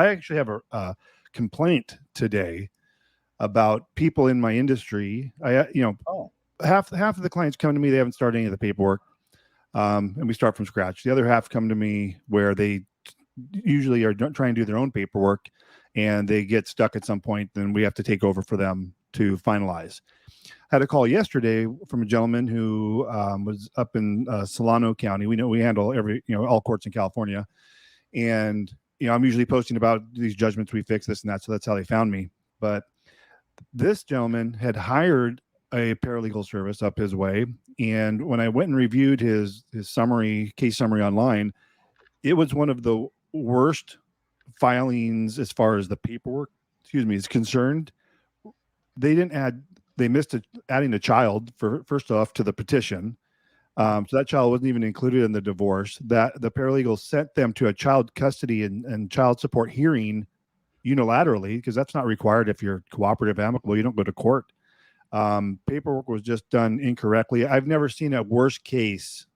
I actually have a complaint today about people in my industry. Oh, Half of the clients come to me, they haven't started any of the paperwork, and we start from scratch. The other half come to me where they usually are trying to do their own paperwork, and they get stuck at some point. Then we have to take over for them to finalize. I had a call yesterday from a gentleman who was up in Solano County. We handle all courts in California, and I'm usually posting about these judgments we fix, this and that. So that's how they found me. But this gentleman had hired a paralegal service up his way, and when I went and reviewed his case summary online, it was one of the worst filings as far as the paperwork, is concerned. They missed adding a child first off to the petition. So that child wasn't even included in the divorce. That the paralegal sent them to a child custody and child support hearing unilaterally, because that's not required if you're cooperative amicable. You don't go to court. Paperwork was just done incorrectly. I've never seen a worse case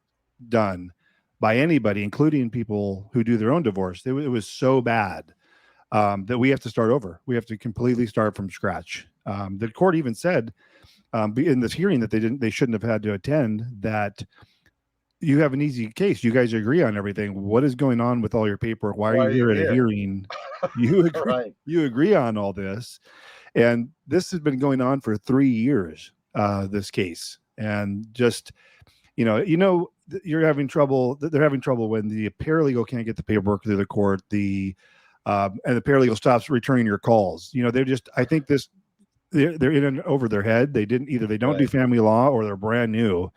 done by anybody, including people who do their own divorce. It was so bad that we have to start over. We have to completely start from scratch. The court even said in this hearing that they shouldn't have had to attend, that you have an easy case. You guys agree on everything. What is going on with all your paperwork? Why are you here at a hearing? You agree, right. You agree on all this. And this has been going on for 3 years, this case. And just, you're having trouble. They're having trouble when the paralegal can't get the paperwork through the court, and the paralegal stops returning your calls. I think they're in and over their head. They don't do family law, or they're brand new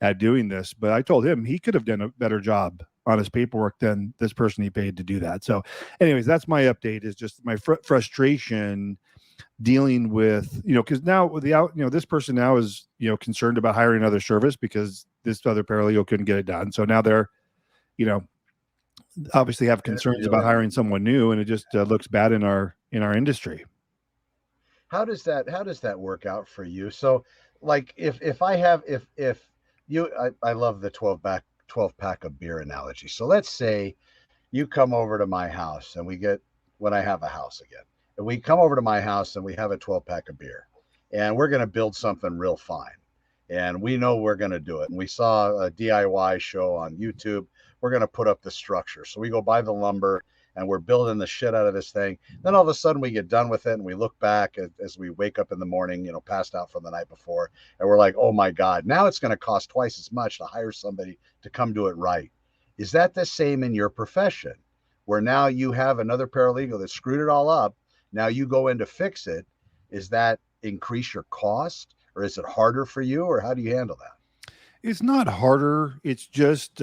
at doing this. But I told him he could have done a better job on his paperwork than this person he paid to do that. So anyways, that's my update, is just my frustration dealing with, because now this person now is, concerned about hiring another service because this other paralegal couldn't get it done. So now they're, obviously have concerns about hiring someone new, and it just looks bad in our industry. How does that work out for you? So, like, if I love the 12 pack of beer analogy. So let's say you come over to my house, and when I have a house again, and we come over to my house and we have a 12 pack of beer, and we're going to build something real fine, and we know we're going to do it. And we saw a DIY show on YouTube. We're going to put up the structure. So we go buy the lumber, and we're building the shit out of this thing. Then all of a sudden we get done with it, and we look back as we wake up in the morning, passed out from the night before, and we're like, oh my God, now it's going to cost twice as much to hire somebody to come do it right. Is that the same in your profession, where now you have another paralegal that screwed it all up? Now you go in to fix it. Is that increase your cost, or is it harder for you, or how do you handle that? It's not harder. It's just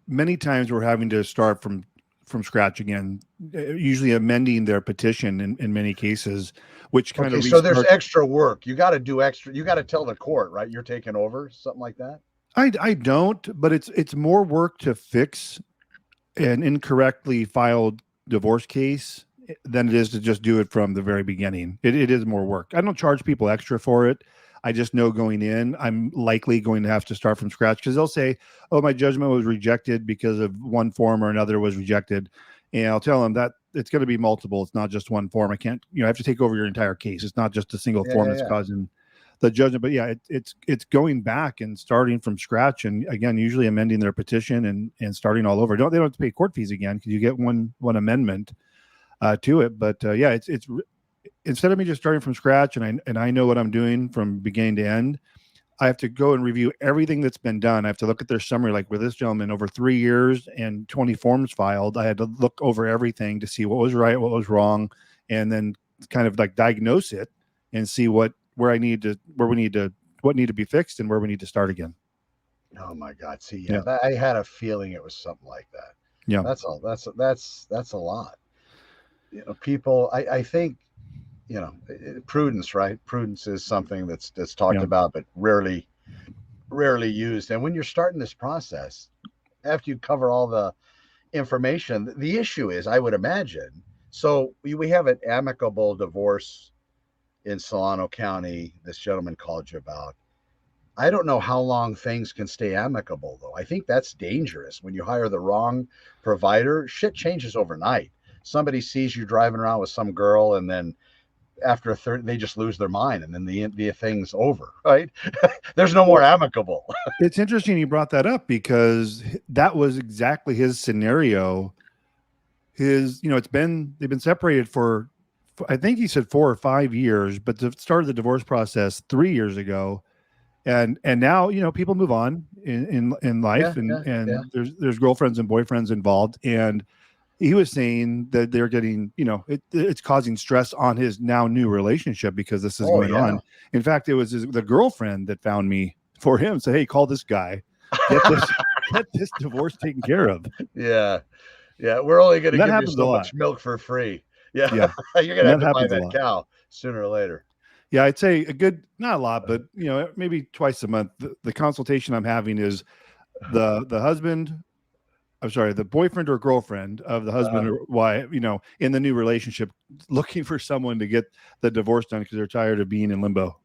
many times we're having to start from scratch again, usually amending their petition in many cases, which kind of so there's extra work. You got to do extra. You got to tell the court, right? You're taking over, something like that. I don't, but it's more work to fix an incorrectly filed divorce case than it is to just do it from the very beginning. It is more work. I don't charge people extra for it. I just know going in, I'm likely going to have to start from scratch, because they'll say, oh, my judgment was rejected because of one form or another was rejected. And I'll tell them that it's going to be multiple. It's not just one form. I can't, I have to take over your entire case. It's not just a single form that's causing the judgment. But yeah, it's going back and starting from scratch. And again, usually amending their petition and starting all over. They don't have to pay court fees again, because you get one amendment to it. But yeah, it's instead of me just starting from scratch and I know what I'm doing from beginning to end, I have to go and review everything that's been done. I have to look at their summary. Like with this gentleman, over 3 years and 20 forms filed, I had to look over everything to see what was right, what was wrong, and then kind of like diagnose it and see what need to be fixed and where we need to start again. Oh my God. See, I had a feeling it was something like that. Yeah. That's all. That's a lot. People, I think, prudence, right? Prudence is something that's talked about, but rarely used. And when you're starting this process, after you cover all the information, the issue is, I would imagine, so we have an amicable divorce in Solano County, this gentleman called you about. I don't know how long things can stay amicable, though. I think that's dangerous. When you hire the wrong provider, shit changes overnight. somebody sees you driving around with some girl, and then after a third, they just lose their mind, and then the thing's over, right? There's no more amicable. It's interesting you brought that up because that was exactly his scenario. His, they've been separated for, I think he said 4 or 5 years, but started the divorce process 3 years ago. And now, people move on in life, and there's girlfriends and boyfriends involved. And he was saying that they're getting, it's causing stress on his now new relationship because this is going on. In fact, it was the girlfriend that found me for him. Say, hey, call this guy, get this divorce taken care of. Yeah. We're only going to give you so much milk for free. Yeah. You're going to have to buy that cow sooner or later. Yeah, I'd say not a lot, but maybe twice a month. The consultation I'm having is the boyfriend or girlfriend of the husband or wife, in the new relationship, looking for someone to get the divorce done because they're tired of being in limbo.